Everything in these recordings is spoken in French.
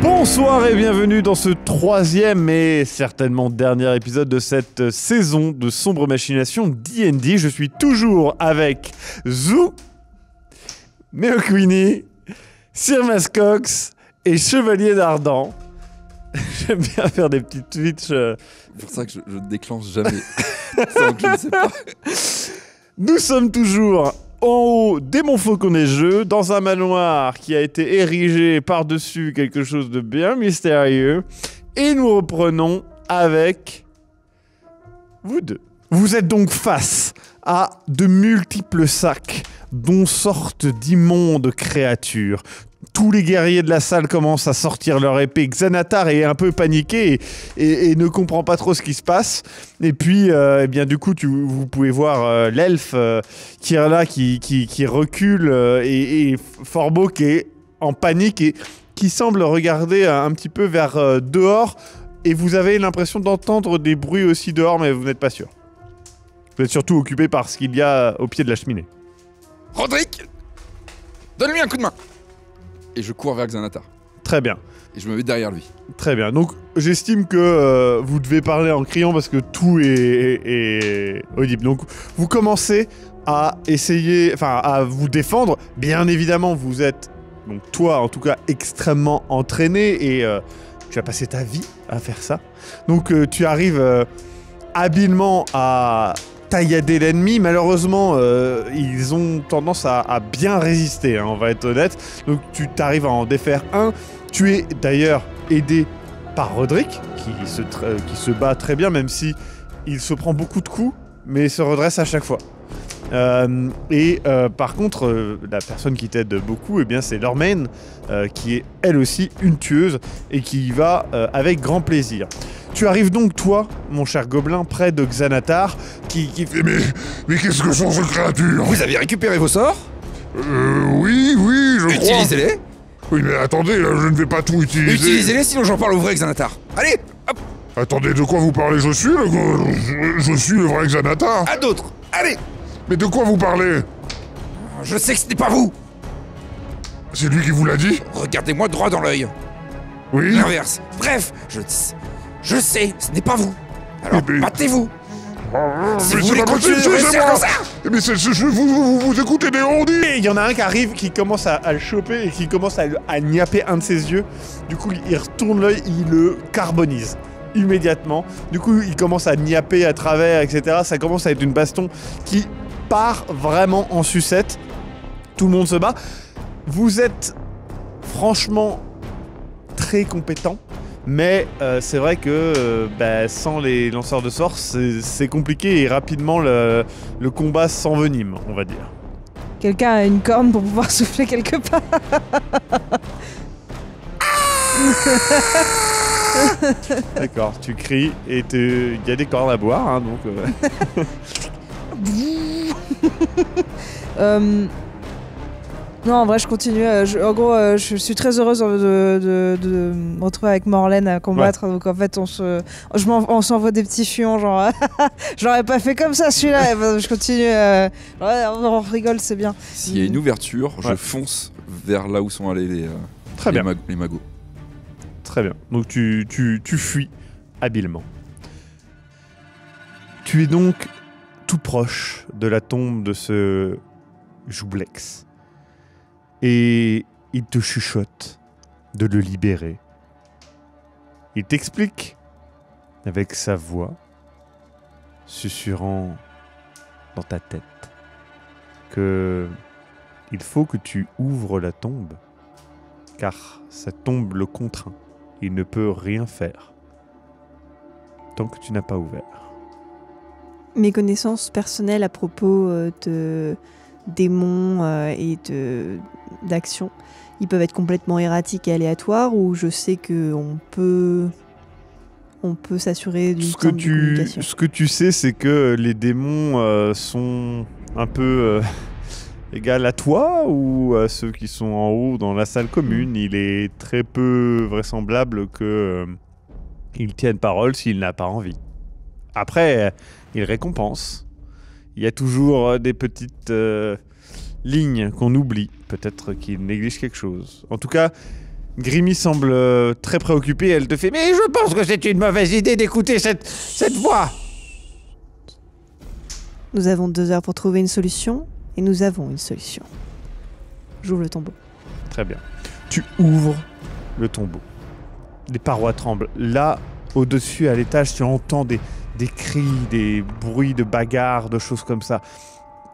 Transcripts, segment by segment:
Bonsoir et bienvenue dans ce troisième et certainement dernier épisode de cette saison de Sombre Machination D&D. Je suis toujours avec Zou, Meokwini, Sir Mascox et Chevalier d'Ardan. J'aime bien faire des petites Twitch. C'est pour ça que je ne déclenche jamais. Sans que je ne sais pas. Nous sommes toujours en haut des Monts Fauconnejeux, dans un manoir qui a été érigé par-dessus quelque chose de bien mystérieux. Et nous reprenons avec vous deux. Vous êtes donc face à de multiples sacs dont sortent d'immondes créatures. Tous les guerriers de la salle commencent à sortir leur épée. Xanatar est un peu paniqué et ne comprend pas trop ce qui se passe. Et puis, eh bien, du coup, vous pouvez voir l'elfe qui est là, qui recule, et Forbo qui est en panique et qui semble regarder un petit peu vers dehors. Et vous avez l'impression d'entendre des bruits aussi dehors, mais vous n'êtes pas sûr. Vous êtes surtout occupé par ce qu'il y a au pied de la cheminée. Roderick, donne-lui un coup de main. Et je cours vers Xanatar. Très bien. Et je me mets derrière lui. Très bien. Donc, j'estime que vous devez parler en criant parce que tout est audible. Donc, vous commencez à essayer, à vous défendre. Bien évidemment, vous êtes, donc toi en tout cas, extrêmement entraîné et tu as passé ta vie à faire ça. Donc, tu arrives habilement à taillader l'ennemi. Malheureusement, ils ont tendance à bien résister, hein, on va être honnête. Donc tu t'arrives à en défaire un. Tu es d'ailleurs aidé par Roderick, qui se bat très bien, même si il se prend beaucoup de coups, mais se redresse à chaque fois. Par contre, la personne qui t'aide beaucoup, eh bien, c'est Lormaine, qui est elle aussi une tueuse et qui y va avec grand plaisir. Tu arrives donc, toi, mon cher gobelin, près de Xanatar, qui fait... Mais qu'est-ce que sont ces créatures? Vous avez récupéré vos sorts? Oui, je crois. Utilisez-les. Oui, mais attendez, là, je ne vais pas tout utiliser. Utilisez-les, sinon j'en parle au vrai Xanatar. Allez, hop. Attendez, de quoi vous parlez? Je suis le vrai Xanatar. À d'autres. Allez. Mais de quoi vous parlez? Je sais que ce n'est pas vous. C'est lui qui vous l'a dit? Regardez-moi droit dans l'œil. Oui. L'inverse. Bref, je sais, ce n'est pas vous. Alors, battez-vous. Si vous voulez continuer de réussir comme ça. Mais vous écoutez des ondits. Et il y en a un qui arrive, qui commence à le choper et qui commence à niapper un de ses yeux. Du coup, il retourne l'œil, il le carbonise immédiatement. Du coup, il commence à niapper à travers, etc. Ça commence à être une baston qui part vraiment en sucette. Tout le monde se bat. Vous êtes franchement très compétent. Mais c'est vrai que sans les lanceurs de sorts, c'est compliqué et rapidement le combat s'envenime, on va dire. Quelqu'un a une corne pour pouvoir souffler quelque part. D'accord, tu cries et il y a des cornes à boire, hein, donc... Non, en vrai, je continue. Je suis très heureuse de me retrouver avec Morlaine à combattre. Ouais. Donc, en fait, on s'envoie des petits fions, genre, je l'aurais pas fait comme ça, celui-là. Je continue. On rigole, c'est bien. S'il y a une ouverture, je fonce vers là où sont allés les magots. Très bien. Donc, tu fuis habilement. Tu es donc tout proche de la tombe de ce Joublex. Et il te chuchote de le libérer. Il t'explique, avec sa voix, susurrant dans ta tête, que il faut que tu ouvres la tombe, car cette tombe le contraint. Il ne peut rien faire tant que tu n'as pas ouvert. Mes connaissances personnelles à propos de démons et d'actions, ils peuvent être complètement erratiques et aléatoires, ou je sais qu'on peut s'assurer d'une forme de communication. Ce que tu sais, c'est que les démons sont un peu égal à toi ou à ceux qui sont en haut dans la salle commune. Il est très peu vraisemblable que il tienne parole s'il n'a pas envie. Après, il récompense. Il y a toujours des petites lignes qu'on oublie. Peut-être qu'il néglige quelque chose. En tout cas, Grimmy semble très préoccupée. Elle te fait « Mais je pense que c'est une mauvaise idée d'écouter cette voix !» Nous avons 2 heures pour trouver une solution, et nous avons une solution. J'ouvre le tombeau. Très bien. Tu ouvres le tombeau. Les parois tremblent. Là, au-dessus, à l'étage, tu entends des cris, des bruits de bagarres, de choses comme ça.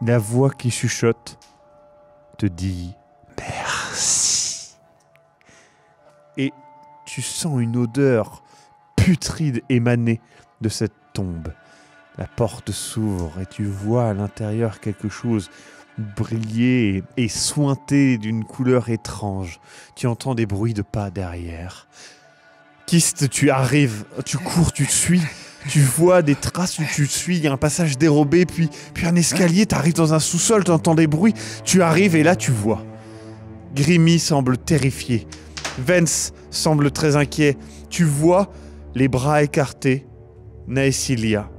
La voix qui chuchote te dit « Merci ». Et tu sens une odeur putride émaner de cette tombe. La porte s'ouvre et tu vois à l'intérieur quelque chose briller et sointer d'une couleur étrange. Tu entends des bruits de pas derrière. Kist, tu arrives, tu cours, tu suis, tu vois des traces où tu suis, il y a un passage dérobé, puis un escalier, tu arrives dans un sous-sol, tu entends des bruits, tu arrives et là tu vois. Grimmy semble terrifié, Vence semble très inquiet. Tu vois les bras écartés, Naesilia,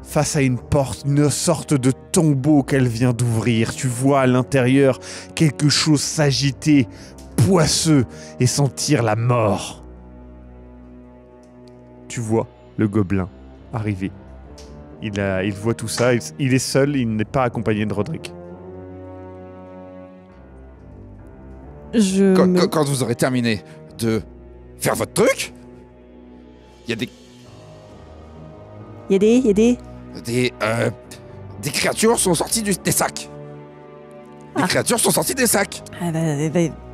face à une porte, une sorte de tombeau qu'elle vient d'ouvrir. Tu vois à l'intérieur quelque chose s'agiter, poisseux, et sentir la mort. Tu vois le gobelin arriver. Il voit tout ça, il est seul, il n'est pas accompagné de Roderick. Quand vous aurez terminé de faire votre truc, il y a des... Il y a des... Des créatures sont sorties des sacs. Des créatures sont sorties des sacs. Ah,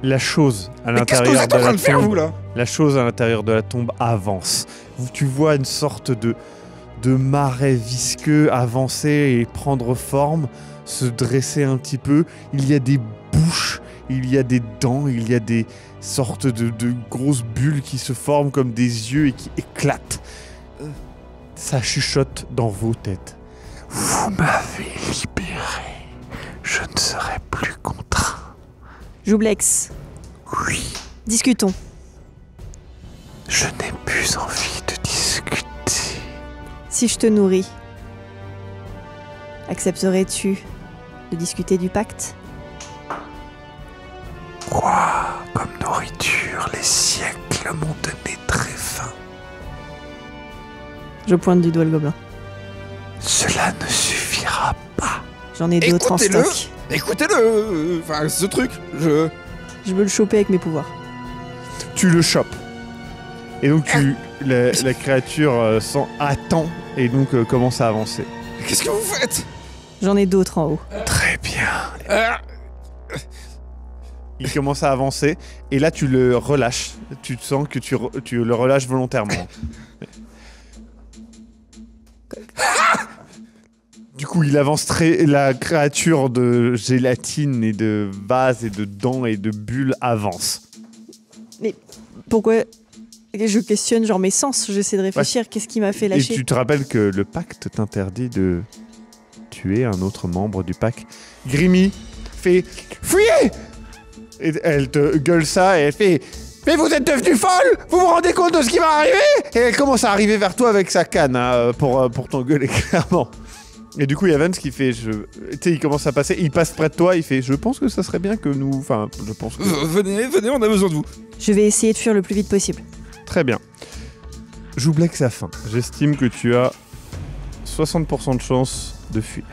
La chose à Mais qu'est-ce que vous l'intérieur êtes en de train la de faire, vous, tombe, là? la chose à l'intérieur de la tombe avance. Tu vois une sorte de marais visqueux avancer et prendre forme, se dresser un petit peu. Il y a des bouches, il y a des dents, il y a des sortes de grosses bulles qui se forment comme des yeux et qui éclatent. Ça chuchote dans vos têtes. Vous m'avez libéré. Je ne serai plus contraint. Joublex. Oui, Discutons. je n'ai plus envie de discuter. Si je te nourris, accepterais-tu de discuter du pacte? Quoi? Comme nourriture, les siècles m'ont donné très faim. Je pointe du doigt le gobelin. Cela ne suffira pas. J'en ai d'autres en Écoutez-le. stock. Écoutez-le. Enfin, ce truc, Je veux le choper avec mes pouvoirs. Tu le chopes. Et donc la créature attend et donc commence à avancer. Qu'est-ce que vous faites? J'en ai d'autres en haut. Très bien. Ah, Il commence à avancer et là tu le relâches. Tu te sens que tu le relâches volontairement. Du coup, il avance la créature de gélatine et de vase et de dents et de bulles avance. Mais pourquoi je questionne genre mes sens? J'essaie de réfléchir. Qu'est-ce qui m'a fait Et lâcher? tu te rappelles que le pacte t'interdit de tuer un autre membre du pacte. Grimmy fait « Fuyez !» Et elle te gueule ça et elle fait « Mais vous êtes devenue folle! Vous vous rendez compte de ce qui va arriver ?» Et elle commence à arriver vers toi avec sa canne hein, pour t'engueuler clairement. Et du coup, il y a Vance qui fait... Tu sais, il commence à passer, il passe près de toi, il fait « Je pense que ça serait bien que nous... » Enfin, je pense que... venez, on a besoin de vous. Je vais essayer de fuir le plus vite possible. Très bien. J'oublie que ça fin. J'estime que tu as 60% de chance de fuir.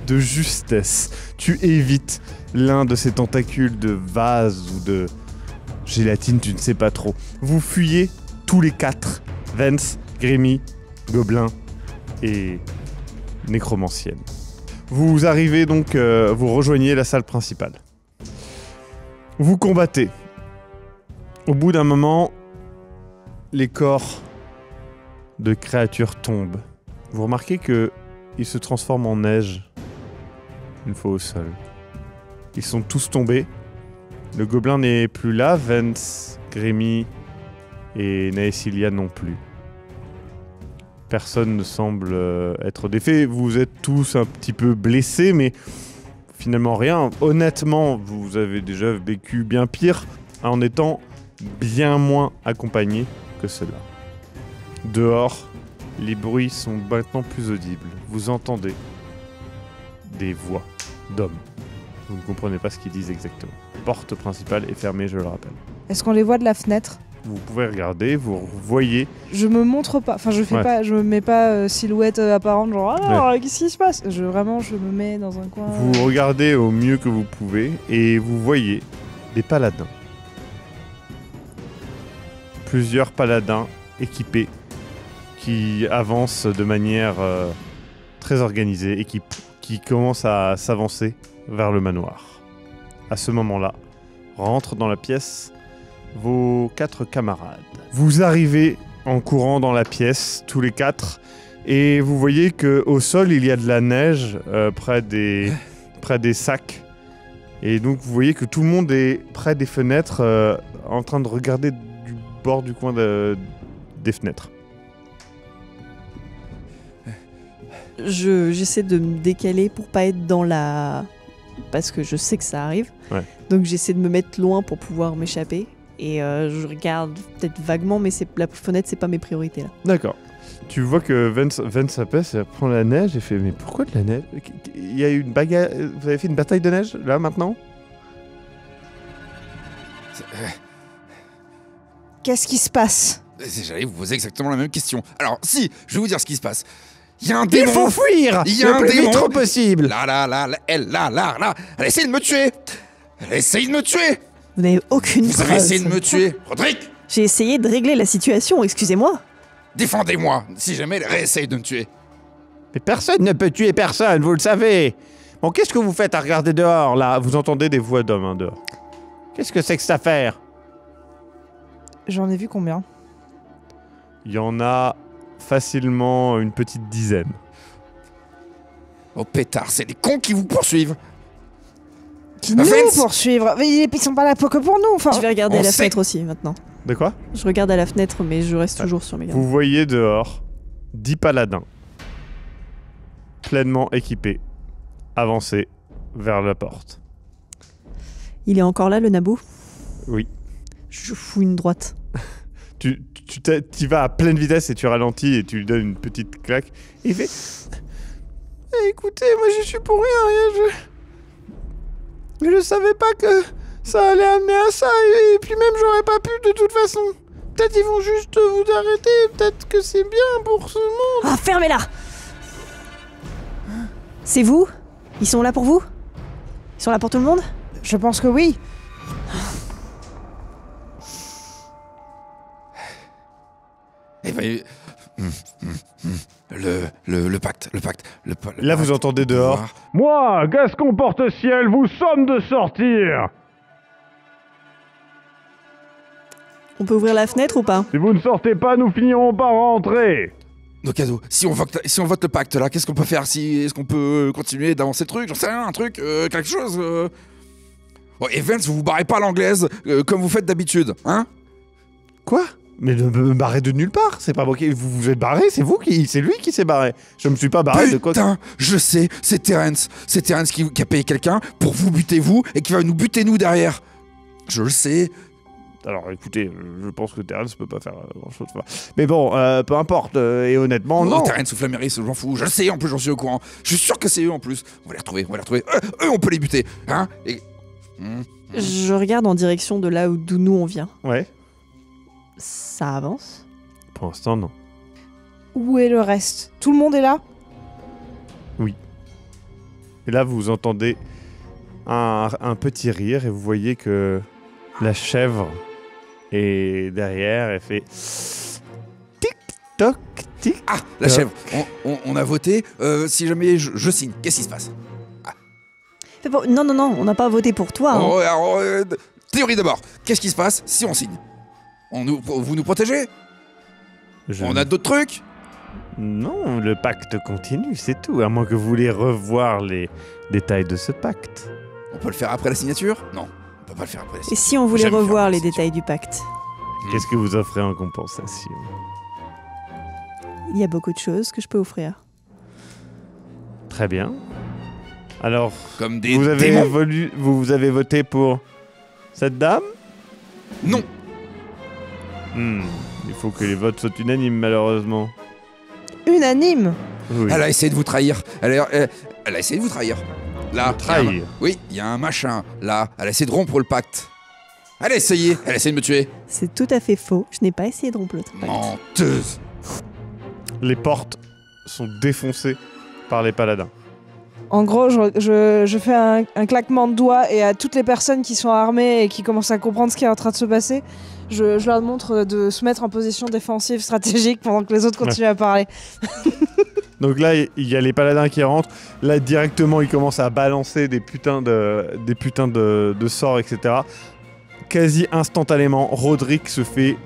De justesse, tu évites l'un de ces tentacules de vase ou de gélatine, tu ne sais pas trop. Vous fuyez tous les 4. Vence, Grimmy, Gobelin et Nécromancienne. Vous arrivez donc, vous rejoignez la salle principale. Vous combattez. Au bout d'un moment, les corps de créatures tombent. Vous remarquez que ils se transforment en neige une fois au sol. Ils sont tous tombés. Le gobelin n'est plus là. Vence, Grimmy et Naesilia non plus. Personne ne semble être défait. Vous êtes tous un petit peu blessés, mais finalement rien. Honnêtement, vous avez déjà vécu bien pire en étant bien moins accompagné que cela. Dehors, les bruits sont maintenant plus audibles. Vous entendez des voix d'hommes. Vous ne comprenez pas ce qu'ils disent exactement. La porte principale est fermée, je le rappelle. Est-ce qu'on les voit de la fenêtre? Vous pouvez regarder, vous voyez. Je me montre pas, enfin je fais Ouais. pas, je me mets pas silhouette apparente, genre alors qu'est-ce qui se passe? Je me mets dans un coin. Vous regardez au mieux que vous pouvez et vous voyez des paladins. Plusieurs paladins équipés qui avancent de manière très organisée et qui commencent à s'avancer vers le manoir. À ce moment-là, rentrent dans la pièce vos 4 camarades. Vous arrivez en courant dans la pièce, tous les 4, et vous voyez qu'au sol, il y a de la neige près des sacs. Et donc, vous voyez que tout le monde est près des fenêtres, en train de regarder du bord du coin des fenêtres. J'essaie de me décaler pour pas être dans la... Parce que je sais que ça arrive. Ouais. Donc j'essaie de me mettre loin pour pouvoir m'échapper. Et je regarde peut-être vaguement, mais la fenêtre, c'est pas mes priorités là. D'accord. Tu vois que Vance s'apaise, elle prend la neige et fait « Mais pourquoi de la neige ? Il y a eu une bagarre... Vous avez fait une bataille de neige, là, maintenant ?» Qu'est-ce qui se passe? J'allais vous poser exactement la même question. Alors, si, je vais vous dire ce qui se passe. Il y a un Il démon. faut fuir Il y a le un plus démon. vite possible. Là, elle essaye de me tuer. Elle essaye de me tuer. Vous n'avez aucune Vous avez preuve. essayé de me tuer. Roderick, J'ai essayé de régler la situation, excusez-moi. défendez-moi si jamais elle réessaye de me tuer. Mais personne ne peut tuer personne, vous le savez. Bon, qu'est-ce que vous faites à regarder dehors, là? Vous entendez des voix d'hommes, hein, dehors. Qu'est-ce que c'est que cette affaire? J'en ai vu combien? Il y en a facilement une petite dizaine. Oh pétard, c'est des cons qui vous poursuivent. Qui nous Vance poursuivre? Mais ils sont pas là que pour nous, enfin. Je vais regarder on à la sait. fenêtre aussi maintenant. De quoi? Je regarde à la fenêtre, mais je reste toujours sur mes gardes. Vous voyez dehors 10 paladins, pleinement équipés, avancer vers la porte. Il est encore là, le nabou? Oui. Je fous une droite. Tu vas à pleine vitesse et tu ralentis et tu lui donnes une petite claque. Et il fait écoutez, moi j'y suis pour rien. Je savais pas que ça allait amener à ça. Et puis même j'aurais pas pu de toute façon. Peut-être ils vont juste vous arrêter. Peut-être que c'est bien pour ce monde. Ah, fermez-la! C'est vous? Ils sont là pour vous? Ils sont là pour tout le monde? Je pense que oui. Eh ben, le pacte. Là vous entendez dehors. Moi, Gascon Porte-Ciel, vous somme de sortir. On peut ouvrir la fenêtre ou pas? Si vous ne sortez pas, nous finirons par rentrer. Nokado, si on vote le pacte là, qu'est-ce qu'on peut faire? Est-ce qu'on peut continuer d'avancer le truc? J'en sais rien, un truc, quelque chose Oh, et Vance, vous barrez pas à l'anglaise comme vous faites d'habitude, hein? Quoi? Mais ne me barrer de nulle part. C'est pas moi qui vous vous êtes barré. C'est lui qui s'est barré. Je me suis pas barré de quoi. Putain, je sais, c'est Terence. C'est Terence qui a payé quelqu'un pour vous buter vous et qui va nous buter nous derrière. Je le sais. Alors écoutez, je pense que Terence peut pas faire grand chose. Mais bon, peu importe. Et honnêtement, non. Terence ou Flaméris, je m'en fous. Je le sais, en plus j'en suis au courant. Je suis sûr que c'est eux en plus. On va les retrouver. Eux, on peut les buter. Hein? Je regarde en direction de là d'où nous on vient. Ouais. Ça avance? Pour l'instant, non. Où est le reste? Tout le monde est là? Et là, vous entendez un petit rire et vous voyez que la chèvre est derrière. Elle fait tic-toc, tic. Ah, la chèvre. On a voté. Si jamais je signe, qu'est-ce qui se passe? Non, on n'a pas voté pour toi. Hein. Alors, théorie d'abord. Qu'est-ce qui se passe si on signe? Vous nous protégez? On a d'autres trucs? Non, le pacte continue, c'est tout. À moins que vous voulez revoir les détails de ce pacte. On peut le faire après la signature? Non, on peut pas le faire après la Et signature. si on voulait Jamais revoir faire les ça. détails du pacte? Qu'est-ce que vous offrez en compensation? Il y a beaucoup de choses que je peux offrir. Très bien. Alors, Comme des vous avez, démons. vous avez voté pour cette dame? Non. Il faut que les votes soient unanimes, malheureusement. Unanime. Oui. Elle a essayé de vous trahir. Elle a essayé de vous trahir. Là, Trahir. oui, il y a un machin. Là, elle a essayé de rompre le pacte. Elle a essayé de me tuer. C'est tout à fait faux. Je n'ai pas essayé de rompre le pacte. Menteuse. Les portes sont défoncées par les paladins. En gros, je fais un claquement de doigts et à toutes les personnes qui sont armées et qui commencent à comprendre ce qui est en train de se passer, je leur montre de se mettre en position défensive stratégique pendant que les autres continuent à parler. Donc là, il y a les paladins qui rentrent. Là, directement, ils commencent à balancer des putains de sorts, etc. Quasi instantanément, Roderick se fait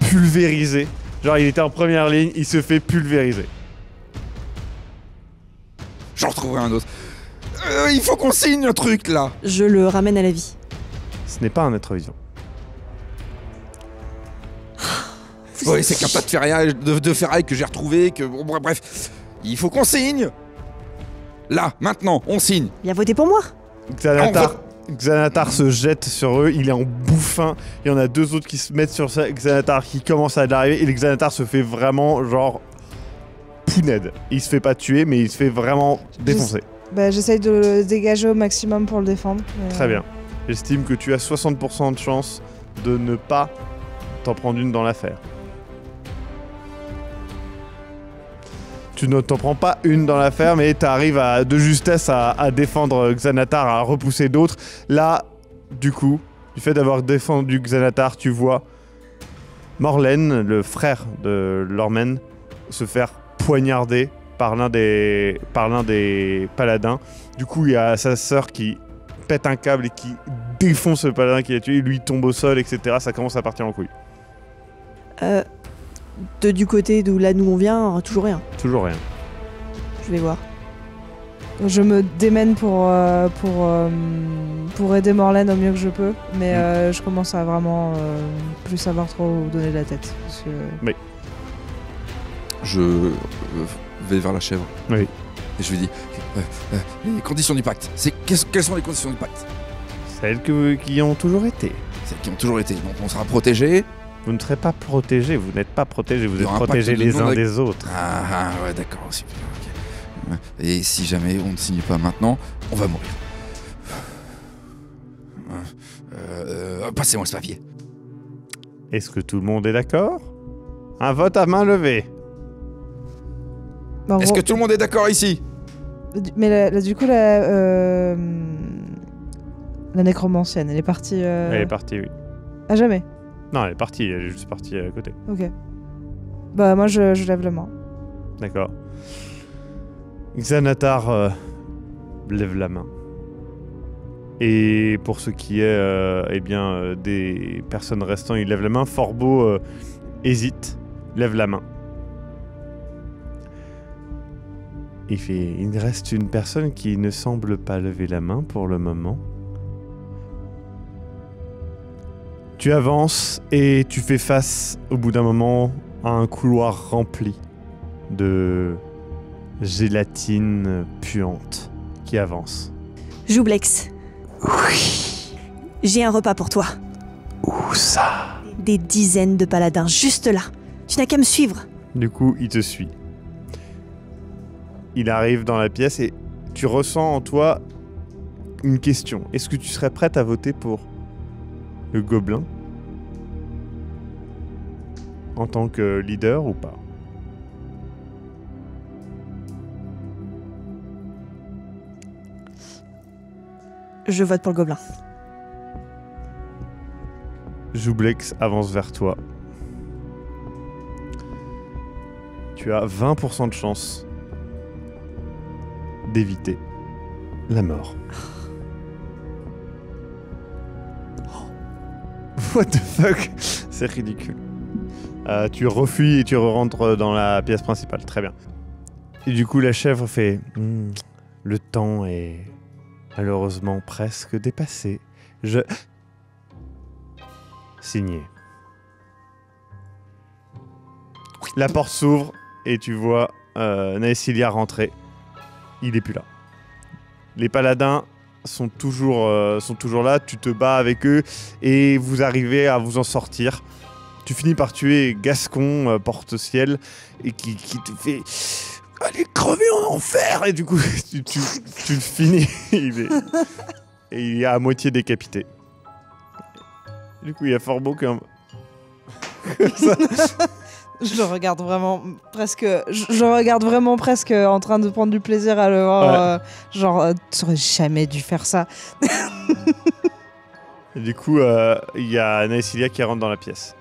pulvériser. Genre, il était en première ligne, il se fait pulvériser. J'en retrouverai un autre. Il faut qu'on signe un truc là. Je le ramène à la vie. Ce n'est pas un être vivant. Oui, c'est qu'un tas de ferraille que j'ai retrouvé, que bon, bref. Il faut qu'on signe. Là, maintenant, on signe. Bien voté pour moi. Xanatar se jette sur eux, il est en bouffin. Il y en a deux autres qui se mettent sur Xanatar qui commencent à l'arriver et le Xanatar se fait vraiment genre pouned. Il se fait pas tuer, mais il se fait vraiment défoncer. J'essaye de le dégager au maximum pour le défendre. Très bien. J'estime que tu as 60% de chance de ne pas t'en prendre une dans l'affaire. Tu ne t'en prends pas une dans l'affaire, mais tu arrives de justesse à défendre Xanatar, à repousser d'autres. Là, du coup, du fait d'avoir défendu Xanatar, tu vois Morlen, le frère de Lormen, se faire poignarder par l'un des paladins. Du coup, il y a sa sœur qui pète un câble et qui défonce le paladin qui l'a tué. Lui tombe au sol, etc. Ça commence à partir en couille. Du côté d'où là nous on vient, toujours rien. Toujours rien. Je vais voir. Je me démène pour aider Morlaine au mieux que je peux, mais je commence à vraiment plus savoir trop où donner la tête. Parce que... Oui. Je vais vers la chèvre. Oui. Et je lui dis les conditions du pacte. Quelles sont les conditions du pacte? Celles qui ont toujours été. Celles qui ont toujours été. Donc on sera protégés. Vous ne serez pas protégés, vous n'êtes pas protégés, vous Il y êtes aura un protégés pacte de les uns non- des autres. Ah ouais, d'accord, super. Ok. Et si jamais on ne signe pas maintenant, on va mourir. Passez-moi ce papier. Est-ce que tout le monde est d'accord? Un vote à main levée. En Est-ce gros- que tout le monde est d'accord ici? Mais du coup, la nécromancienne, elle est partie... Elle est partie, oui. À jamais. Non, elle est partie, elle est juste partie à côté. Ok. Bah moi, je lève la main. D'accord. Xanatar lève la main. Et pour ce qui est des personnes restantes, il lève la main. Forbo hésite, lève la main. Il reste une personne qui ne semble pas lever la main pour le moment. Tu avances et tu fais face, au bout d'un moment, à un couloir rempli de gélatine puante qui avance. Joublex. Oui. J'ai un repas pour toi. Où ça? Des dizaines de paladins juste là. Tu n'as qu'à me suivre. Du coup, il te suit. Il arrive dans la pièce et tu ressens en toi une question. Est-ce que tu serais prête à voter pour le gobelin en tant que leader ou pas? Je vote pour le gobelin. Joublex avance vers toi. Tu as 20% de chance d'éviter la mort. What the fuck? C'est ridicule. Tu refuis et tu rentres dans la pièce principale. Très bien. Et du coup, la chèvre fait... le temps est malheureusement presque dépassé. Signé. Oui. La porte s'ouvre et tu vois Naesilia rentrer. Il est plus là. Les paladins sont toujours là. Tu te bats avec eux et vous arrivez à vous en sortir. Tu finis par tuer Gascon, porte-ciel, et qui te fait « Allez crever en enfer !» Et du coup, tu le finis. Et il est à moitié décapité. Du coup, il y a Forbo comme ça. Je le regarde vraiment presque. Je regarde vraiment presque en train de prendre du plaisir à le voir. Tu aurais jamais dû faire ça. Et du coup, il y a Naesilia qui rentre dans la pièce.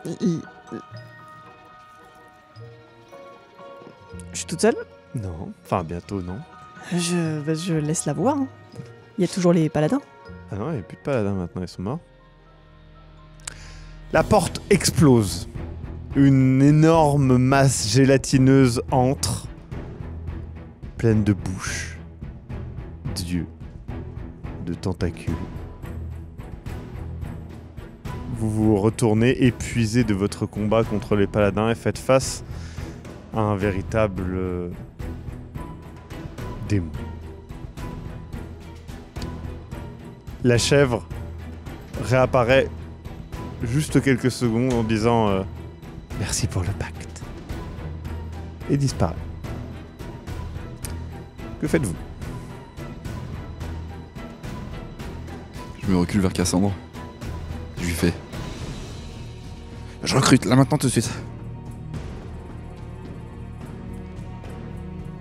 Je suis toute seule. Non. Enfin, bientôt, non. Je laisse la voir. Hein. Il y a toujours les paladins. Ah non, il n'y a plus de paladins maintenant, ils sont morts. La porte explose. Une énorme masse gélatineuse entre, pleine de bouches, d'yeux, de tentacules. Vous vous retournez épuisé de votre combat contre les paladins et faites face à un véritable démon. La chèvre réapparaît juste quelques secondes en disant merci pour le pacte et disparaît. Que faites-vous? Je me recule vers Cassandre. Je lui fais. Je recrute, là maintenant tout de suite.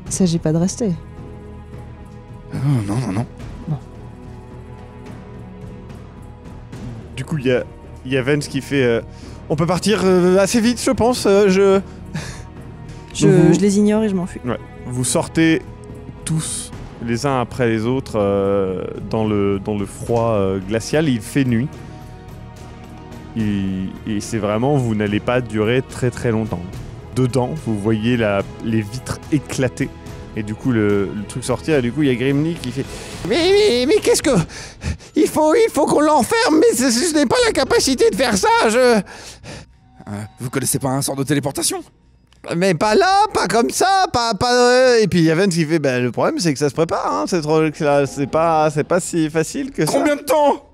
Il s'agit pas de rester. Non. Du coup, il y a Vance qui fait on peut partir assez vite, je pense. Je les ignore et je m'enfuis. Ouais. Vous sortez tous les uns après les autres dans le froid glacial. Il fait nuit. Et c'est vraiment, vous n'allez pas durer très très longtemps. Dedans, vous voyez les vitres éclater. Et du coup, le truc sortir, et du coup, il y a Grimly qui fait mais qu'est-ce que... Il faut qu'on l'enferme, mais je n'ai pas la capacité de faire ça, Vous connaissez pas un sort de téléportation? Mais pas là, pas comme ça, pas... Et puis il y a Vance qui fait le problème, c'est que ça se prépare, hein, c'est pas si facile que ça. Combien de temps?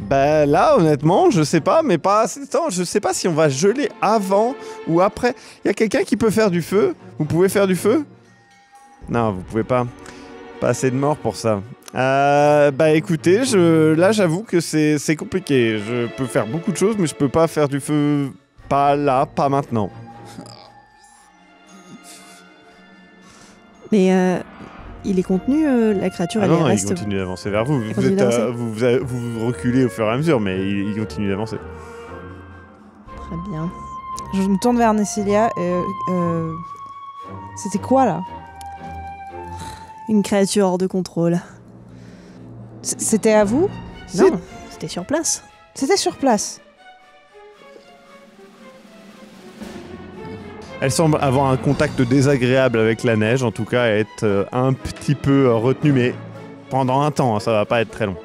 Là, honnêtement, je sais pas, mais pas assez de temps. Je sais pas si on va geler avant ou après. Il y a quelqu'un qui peut faire du feu? Vous pouvez faire du feu? Non, vous pouvez pas. Pas assez de morts pour ça. Écoutez, là, j'avoue que c'est compliqué. Je peux faire beaucoup de choses, mais je peux pas faire du feu. Pas là, pas maintenant. Mais il est contenu, la créature, elle non, reste... il continue d'avancer vers vous. Elle continue d'avancer. Vous reculez au fur et à mesure, mais il continue d'avancer. Très bien. Je me tourne vers Naesilia et... C'était quoi, là? Une créature hors de contrôle. C'était à vous? Non, c'était sur place. C'était sur place. Elle semble avoir un contact désagréable avec la neige, en tout cas être un petit peu retenue, mais pendant un temps, hein, ça va pas être très long.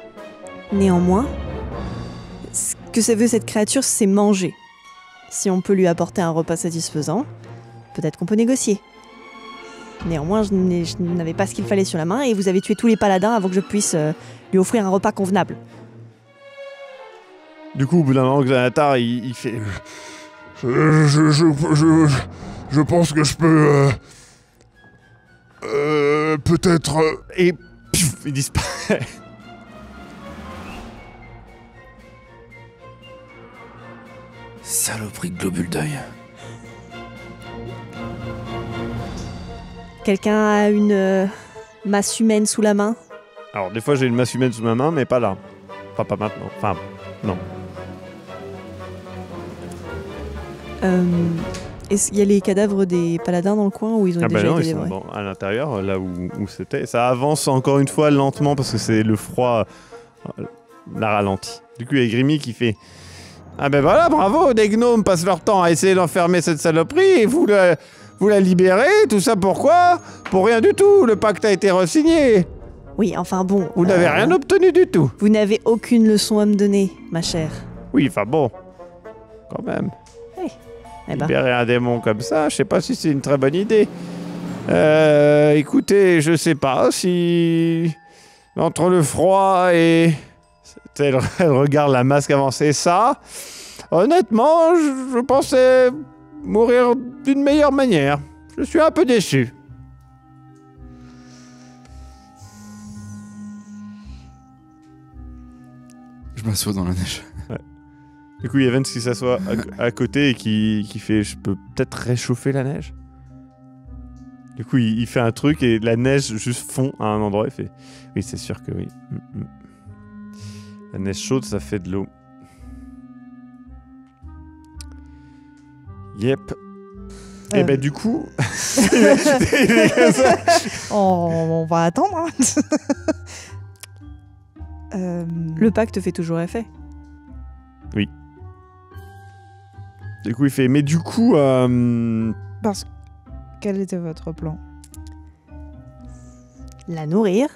Néanmoins, ce que ça veut cette créature, c'est manger. Si on peut lui apporter un repas satisfaisant, peut-être qu'on peut négocier. Néanmoins, je n'avais pas ce qu'il fallait sur la main et vous avez tué tous les paladins avant que je puisse lui offrir un repas convenable. Du coup, au bout d'un moment, Xanatar, il fait... Je pense que je peux... peut-être... Et pif, il disparaît. Saloperie de globule d'œil. Quelqu'un a une masse humaine sous la main? Alors, des fois, j'ai une masse humaine sous ma main, mais pas là. Enfin, pas maintenant. Enfin, non. Est-ce qu'il y a les cadavres des paladins dans le coin où ils ont déjà non, été ils sont dévorés? à l'intérieur, là où c'était. Ça avance encore une fois lentement parce que c'est le froid la ralentit. Du coup, il y a Grimmy qui fait... Ah ben voilà, bravo, des gnomes passent leur temps à essayer d'enfermer cette saloperie et vous la libérez, tout ça pourquoi? Pour rien du tout, le pacte a été re-signé. Oui, enfin bon... Vous n'avez rien obtenu du tout. Vous n'avez aucune leçon à me donner, ma chère. Oui, enfin bon. quand même. Eh ben, Libérer un démon comme ça, je sais pas si c'est une très bonne idée. Écoutez, je sais pas si... Entre le froid et... Elle regarde la masque avancer, ça... Honnêtement, je pensais mourir d'une meilleure manière. Je suis un peu déçu. Je m'assois dans la neige. Du coup, il y a Vance qui s'assoit à côté et qui fait « Je peux peut-être réchauffer la neige ?» Du coup, il fait un truc et la neige juste fond à un endroit. Il fait « Oui, c'est sûr que oui. La neige chaude, ça fait de l'eau. » Yep. Et ben du coup... il est comme ça. On va attendre. Hein. le pacte fait toujours effet. Du coup, il fait « Mais du coup... Parce que... Quel était votre plan? La nourrir,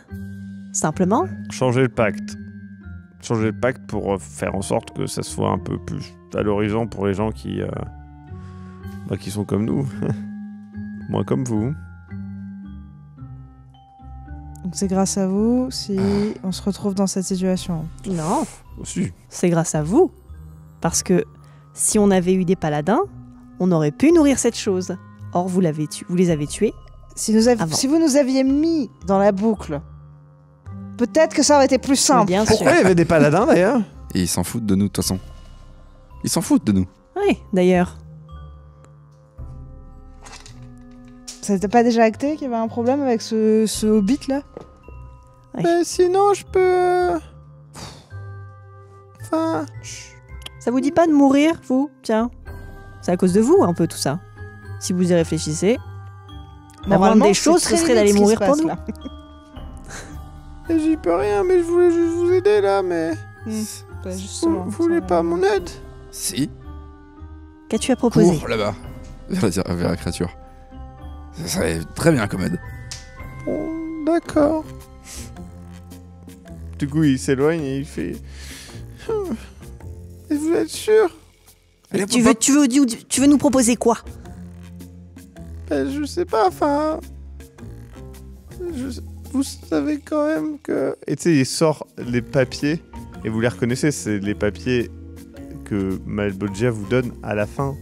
simplement. changer le pacte. Changer le pacte pour faire en sorte que ça soit un peu plus valorisant pour les gens qui sont comme nous. Moins comme vous. Donc c'est grâce à vous si on se retrouve dans cette situation. Non, Aussi. c'est grâce à vous. Parce que si on avait eu des paladins, on aurait pu nourrir cette chose. Or, vous les avez tués. Si vous nous aviez mis dans la boucle, peut-être que ça aurait été plus simple. Bien sûr. Pourquoi il y avait des paladins d'ailleurs? Et ils s'en foutent de nous, de toute façon. Ils s'en foutent de nous. Oui, d'ailleurs. Ça n'était pas déjà acté qu'il y avait un problème avec ce hobbit là? Oui. Sinon, je peux... Enfin... Ça vous dit pas de mourir, vous? Tiens. C'est à cause de vous, un peu, tout ça. Si vous y réfléchissez. La moindre des choses, ce serait d'aller mourir pour nous. J'y peux rien, mais je voulais juste vous aider là, mais... Bah, justement, vous voulez pas mon aide? Si. Qu'as-tu à proposer? Cours là-bas. Vers la créature. Ça serait très bien comme aide. Bon, d'accord. Du coup, il s'éloigne et il fait... Et vous êtes sûr? Allez, Tu veux nous proposer quoi? Je sais pas, enfin... Vous savez quand même que... Et tu sais, il sort les papiers, et vous les reconnaissez, c'est les papiers que Malbolgia vous donne à la fin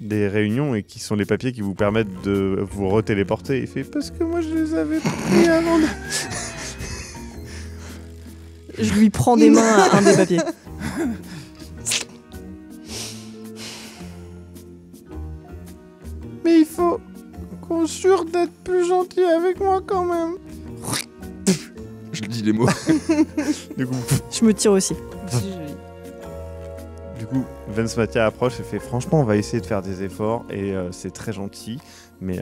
des réunions, et qui sont les papiers qui vous permettent de vous retéléporter. Il fait, parce que moi je les avais pris avant de... Je lui prends des mains un des papiers. Mais il faut qu'on jure d'être plus gentil avec moi quand même. Je dis les mots. Du coup... Je me tire aussi. Du coup, Vance Mathia approche et fait franchement, on va essayer de faire des efforts et c'est très gentil, mais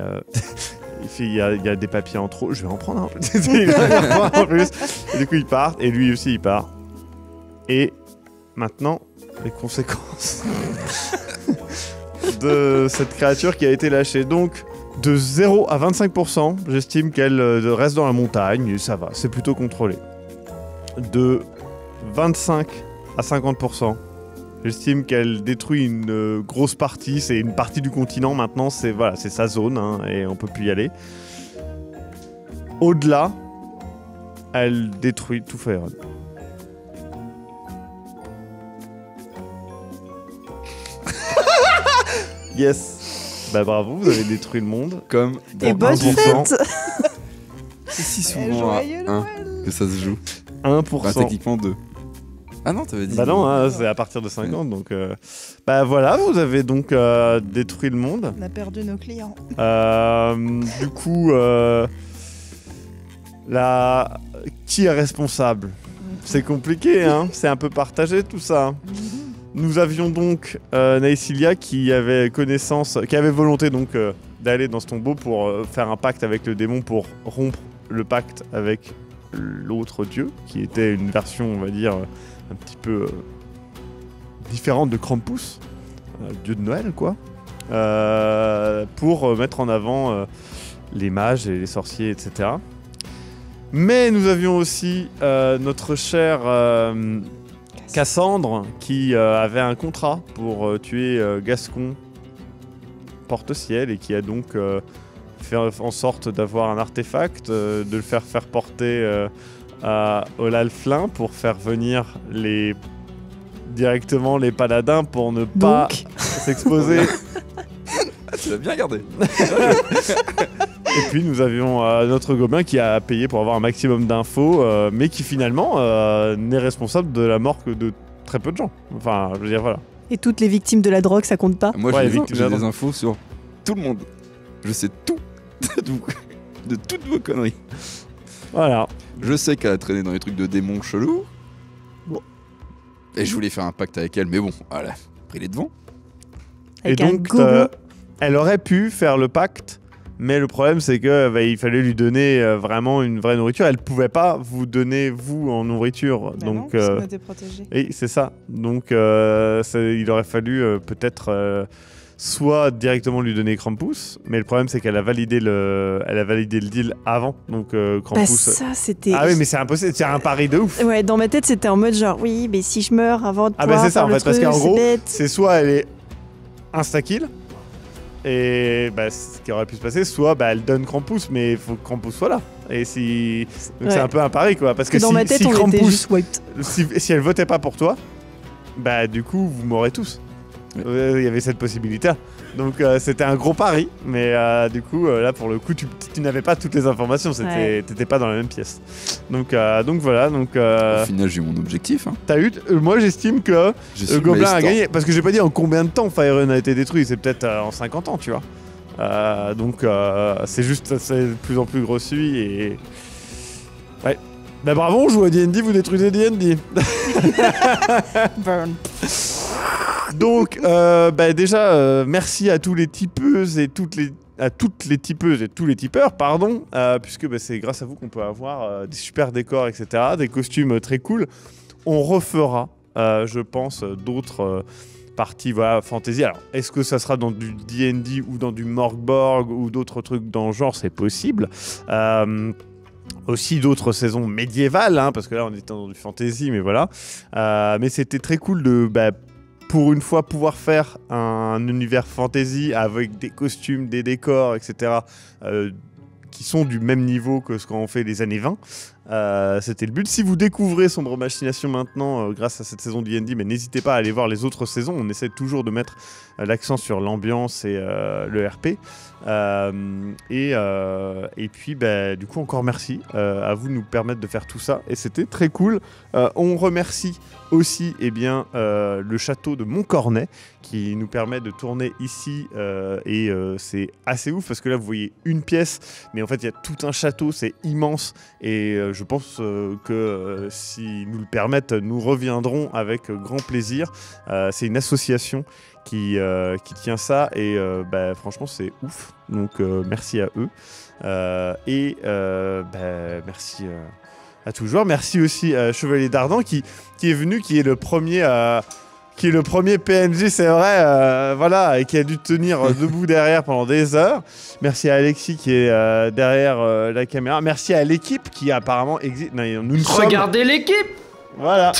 il y a des papiers en trop, je vais en prendre un. Il va en prendre en plus. Et du coup, il part et lui aussi il part. Et maintenant, les conséquences de cette créature qui a été lâchée. Donc, de 0 à 25%, j'estime qu'elle reste dans la montagne et ça va, c'est plutôt contrôlé. De 25 à 50%. J'estime qu'elle détruit une grosse partie, c'est une partie du continent maintenant, c'est voilà, c'est sa zone hein, et on peut plus y aller. Au-delà, elle détruit tout Faerûn. Yes. Bah bravo, vous avez détruit le monde. Comme Et dans bonne 1%. fête. C'est si souvent à Joyeux 1 Noël. que ça se joue. 1%. Bah, techniquement 2. Ah non, t'avais dit. Bah non, hein, c'est à partir de 50, donc... Bah voilà, vous avez donc détruit le monde. On a perdu nos clients. Du coup, qui est responsable? C'est compliqué, hein. C'est un peu partagé tout ça. Nous avions donc Naesilia qui avait connaissance, qui avait volonté donc d'aller dans ce tombeau pour faire un pacte avec le démon pour rompre le pacte avec l'autre dieu, qui était une version, on va dire, un petit peu différente de Krampus, dieu de Noël quoi, pour mettre en avant les mages et les sorciers, etc. Mais nous avions aussi notre cher Cassandre qui avait un contrat pour tuer Gascon Porte-Ciel et qui a donc fait en sorte d'avoir un artefact, de le faire porter à Olalflin pour faire venir directement les paladins pour ne pas s'exposer. Ah, tu l'as bien gardé. Et puis nous avions notre gobelin qui a payé pour avoir un maximum d'infos, mais qui finalement n'est responsable de la mort que de très peu de gens. Enfin, je veux dire, voilà. Et toutes les victimes de la drogue, ça compte pas? Moi, Ouais, j'ai victime des infos sur tout le monde. Je sais tout de toutes vos conneries. Voilà. Je sais qu'elle a traîné dans les trucs de démons chelous. Bon. Et je voulais faire un pacte avec elle, mais bon, voilà, pris les devants. Avec et un donc, gogo. elle aurait pu faire le pacte, mais le problème c'est que il fallait lui donner vraiment une vraie nourriture. Elle pouvait pas vous donner vous en nourriture, Bah donc. non, parce qu'on était protégés. Et c'est ça. Donc, il aurait fallu peut-être soit directement lui donner Krampus, mais le problème c'est qu'elle a validé le deal avant. Donc Bah Krampus. ça, c'était... Ah oui, mais c'est impossible. C'est un pari de ouf. Ouais, dans ma tête, c'était en mode genre, oui, mais si je meurs avant de Ah bah pouvoir c'est ça faire en le fait, parce truc, qu'en c'est gros, bête. c'est soit elle est insta-kill, et bah, ce qui aurait pu se passer, soit elle donne Krampus, mais il faut que Krampus soit là. Et si... Donc c'est Ouais. un peu un pari quoi, parce que Dans si, ma tête, si on était Krampus, juste wiped. si elle votait pas pour toi, bah du coup vous mourrez tous. Ouais. Il y avait cette possibilité. Donc c'était un gros pari, mais du coup là pour le coup tu n'avais pas toutes les informations, t'étais pas dans la même pièce. Donc voilà, Au final, j'ai eu mon objectif. Hein. t'as eu. Moi j'estime que Je le suis Gobelin a Maestor. gagné, parce que j'ai pas dit en combien de temps Faerun a été détruit, c'est peut-être en 50 ans, tu vois. C'est juste, c'est de plus en plus grossi et... Ouais. Bah bravo, on joue à D&D, vous détruisez D&D. Burn. Donc, déjà, merci à tous les tipeuses et toutes les tipeuses et tous les tipeurs, pardon, puisque c'est grâce à vous qu'on peut avoir des super décors, etc., des costumes très cool. On refera, je pense, d'autres parties fantasy. Alors, est-ce que ça sera dans du D&D ou dans du Morgborg ou d'autres trucs dans le genre? C'est possible. Aussi d'autres saisons médiévales, hein, parce que là on était dans du fantasy, mais voilà. Mais c'était très cool de, pour une fois, pouvoir faire un univers fantasy avec des costumes, des décors, etc. Qui sont du même niveau que ce qu'on fait les années 20. C'était le but. Si vous découvrez Sombre Machination maintenant grâce à cette saison de D&D, mais n'hésitez pas à aller voir les autres saisons. On essaie toujours de mettre l'accent sur l'ambiance et le RP. Et puis, du coup, encore merci à vous de nous permettre de faire tout ça. Et c'était très cool. On remercie aussi le château de Montcornet qui nous permet de tourner ici. C'est assez ouf parce que là, vous voyez une pièce, mais en fait, il y a tout un château. C'est immense. Et je pense que si nous le permettent, nous reviendrons avec grand plaisir. C'est une association qui tient ça et franchement c'est ouf, donc merci à eux merci à tous les joueurs. Merci aussi à Chevalier d'Ardan qui est venu, qui est le premier PNJ, c'est vrai, voilà, et qui a dû tenir debout derrière pendant des heures. Merci à Alexis qui est derrière la caméra. Merci à l'équipe qui apparemment existe. Regardez l'équipe. Voilà.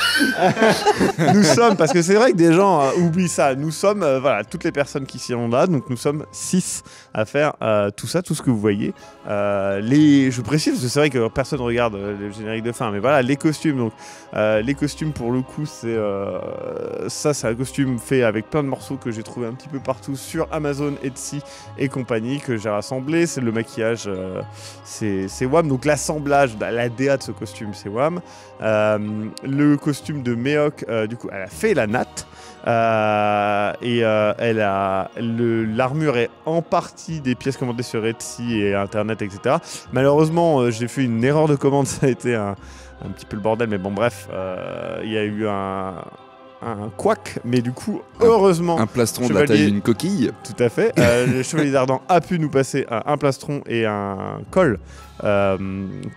Nous sommes, parce que c'est vrai que des gens oublient ça, nous sommes, toutes les personnes qui sont là, donc nous sommes 6 à faire tout ça, tout ce que vous voyez. Je précise, parce que c'est vrai que personne regarde le générique de fin, mais voilà, les costumes. Donc, les costumes, pour le coup, c'est un costume fait avec plein de morceaux que j'ai trouvé un petit peu partout sur Amazon, Etsy et compagnie, que j'ai rassemblé. C'est le maquillage, c'est WAM. Donc, l'assemblage, la DA de ce costume, c'est WAM. Le costume de Méoc, du coup, elle a fait la natte. L'armure est en partie des pièces commandées sur Etsy et Internet, etc. Malheureusement, j'ai fait une erreur de commande, ça a été un petit peu le bordel, mais bon, bref, il y a eu un couac, mais du coup, heureusement... Un plastron de la taille d'une coquille. Tout à fait. Le Chevalier d'Ardan a pu nous passer un plastron et un col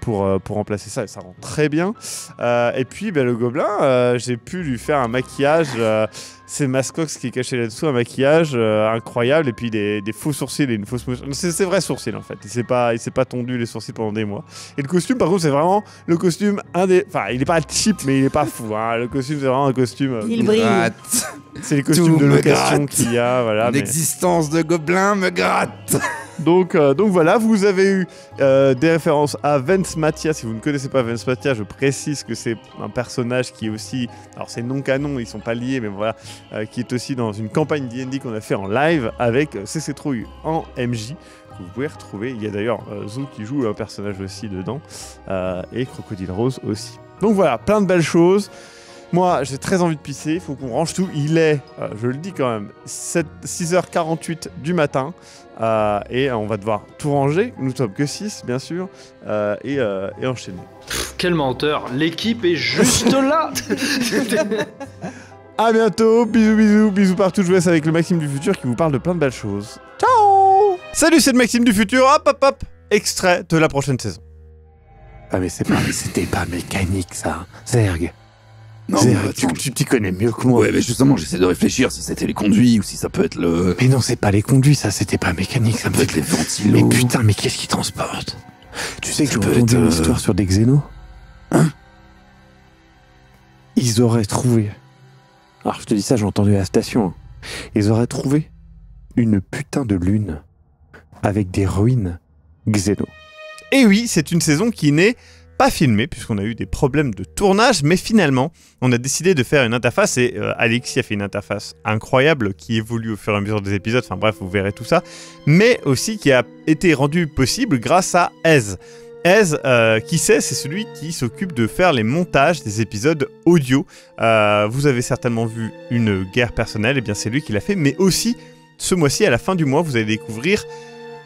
pour remplacer ça, et ça rend très bien. Et puis le gobelin, j'ai pu lui faire un maquillage. C'est Mascox qui est caché là-dessous, un maquillage incroyable, et puis des faux sourcils et une fausse mouche. C'est vrai sourcils en fait, il s'est pas tondu les sourcils pendant des mois. Et le costume par contre c'est vraiment le costume Enfin il est pas cheap mais il est pas fou, hein. Le costume c'est vraiment un costume... Il brille. Gratte. c'est les costumes Tout de me location gratte. qu'il y a, voilà. mais- L'existence de gobelins me gratte. Donc voilà, vous avez eu des références à Vance Mattia. Si vous ne connaissez pas Vance Mattia, je précise que c'est un personnage qui est aussi... Alors c'est non canon, ils sont pas liés, mais voilà, qui est aussi dans une campagne D&D qu'on a fait en live avec CC Trouille en MJ. Que vous pouvez retrouver. Il y a d'ailleurs Zou qui joue un personnage aussi dedans, et Crocodile Rose aussi. Donc voilà, plein de belles choses. Moi, j'ai très envie de pisser, il faut qu'on range tout. Il est, je le dis quand même, 6h48 du matin. Et on va devoir tout ranger. Nous sommes que 6, bien sûr. Et enchaîner. Quel menteur, l'équipe est juste là. À bientôt, bisous, bisous, bisous partout. Je vous laisse avec le Maxime du futur qui vous parle de plein de belles choses. Ciao. Salut, c'est le Maxime du futur. Hop, hop, hop. Extrait de la prochaine saison. Ah mais c'était pas mécanique ça, Zerg. Non, Zerg, mais attends. tu t'y connais mieux que moi. Ouais, mais justement, j'essaie de réfléchir si c'était les conduits ou si ça peut être le... Mais non, c'est pas les conduits, ça, c'était pas mécanique, ça me peut être les fait... ventilos. Mais putain, mais qu'est-ce qui transporte? Tu sais que Ça j'ai peut entendu être, une histoire sur des xénos. Hein? Ils auraient trouvé... Alors je te dis ça, j'ai entendu à la station. Hein. Ils auraient trouvé une putain de lune avec des ruines xénos. Et oui, c'est une saison qui n'est pas filmée, puisqu'on a eu des problèmes de tournage, mais finalement, on a décidé de faire une interface, et Alexis a fait une interface incroyable qui évolue au fur et à mesure des épisodes, enfin bref, vous verrez tout ça, mais aussi qui a été rendue possible grâce à Ez. Ez, qui c'est celui qui s'occupe de faire les montages des épisodes audio. Vous avez certainement vu Une guerre personnelle, et bien c'est lui qui l'a fait, mais aussi, ce mois-ci, à la fin du mois, vous allez découvrir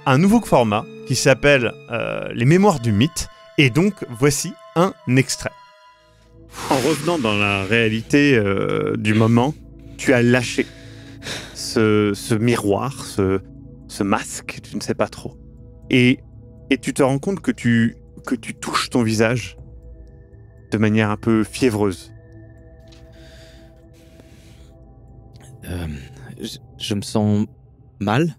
un nouveau format qui s'appelle Les Mémoires du Mythe. Et donc, voici un extrait. En revenant dans la réalité du moment, tu as lâché ce miroir, ce masque, tu ne sais pas trop. Et tu te rends compte que tu touches ton visage de manière un peu fiévreuse. Je me sens mal.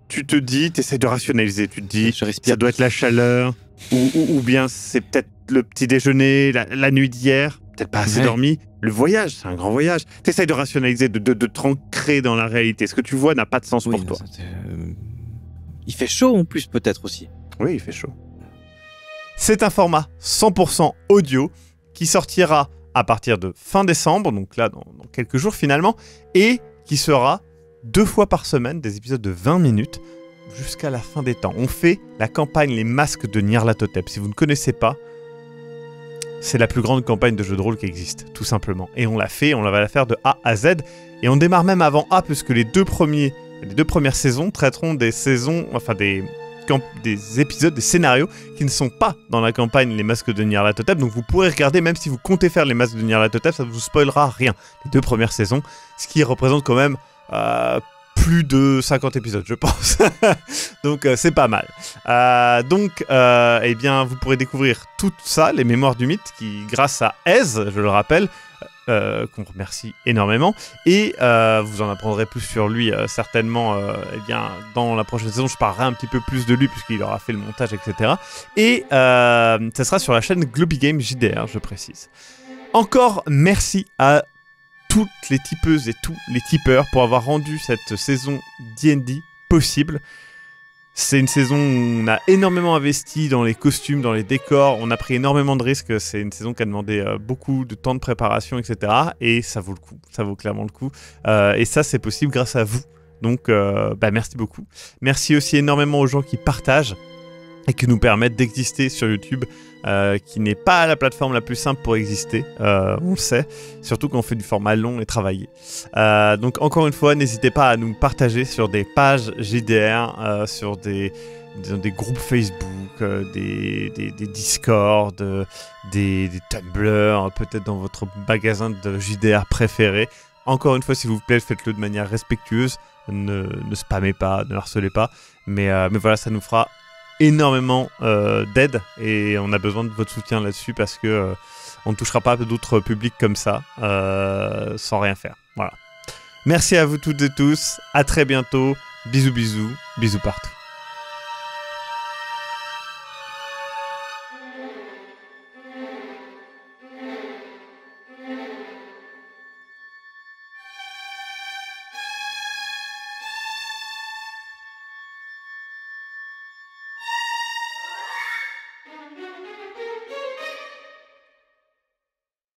Tu te dis, tu essaies de rationaliser, tu te dis, Je respire. ça doit être la chaleur, ou bien c'est peut-être le petit déjeuner, la nuit d'hier, peut-être pas assez Ouais. dormi. Le voyage, c'est un grand voyage. Tu essaies de rationaliser, de t'ancrer dans la réalité. Ce que tu vois n'a pas de sens Oui, pour toi. il fait chaud en plus peut-être aussi. Oui, il fait chaud. C'est un format 100% audio qui sortira à partir de fin décembre, donc là dans quelques jours finalement, et qui sera 2 fois par semaine, des épisodes de 20 minutes, jusqu'à la fin des temps. On fait la campagne Les Masques de Nyarlathotep. Si vous ne connaissez pas, c'est la plus grande campagne de jeu de rôle qui existe, tout simplement. Et on l'a fait, on va la faire de A à Z, et on démarre même avant A, puisque les deux premières saisons traiteront des saisons, enfin des épisodes, des scénarios qui ne sont pas dans la campagne Les Masques de Nyarlathotep, donc vous pourrez regarder, même si vous comptez faire Les Masques de Nyarlathotep, ça ne vous spoilera rien. Les 2 premières saisons, ce qui représente quand même plus de 50 épisodes, je pense. Donc c'est pas mal. Eh bien, vous pourrez découvrir tout ça, les Mémoires du Mythe, qui, grâce à Ez, je le rappelle, qu'on remercie énormément, et vous en apprendrez plus sur lui certainement eh bien, dans la prochaine saison. Je parlerai un petit peu plus de lui puisqu'il aura fait le montage, etc. Et ça sera sur la chaîne Globy Game JDR, je précise. Encore merci à toutes les tipeuses et tous les tipeurs pour avoir rendu cette saison D&D possible. C'est une saison où on a énormément investi dans les costumes, dans les décors, on a pris énormément de risques, c'est une saison qui a demandé beaucoup de temps de préparation, etc. Et ça vaut le coup, ça vaut clairement le coup. Et ça, c'est possible grâce à vous. Donc, merci beaucoup. Merci aussi énormément aux gens qui partagent et qui nous permettent d'exister sur YouTube, qui n'est pas la plateforme la plus simple pour exister, on le sait, surtout quand on fait du format long et travaillé. Donc encore une fois, n'hésitez pas à nous partager sur des pages JDR, sur des groupes Facebook, des Discord, des Tumblr, peut-être dans votre magasin de JDR préféré. Encore une fois, s'il vous plaît, faites-le de manière respectueuse, ne spammez pas, ne harcelez pas, mais voilà, ça nous fera énormément d'aide et on a besoin de votre soutien là-dessus parce que on ne touchera pas d'autres publics comme ça sans rien faire. Voilà. Merci à vous toutes et tous. À très bientôt. Bisous, bisous. Bisous partout.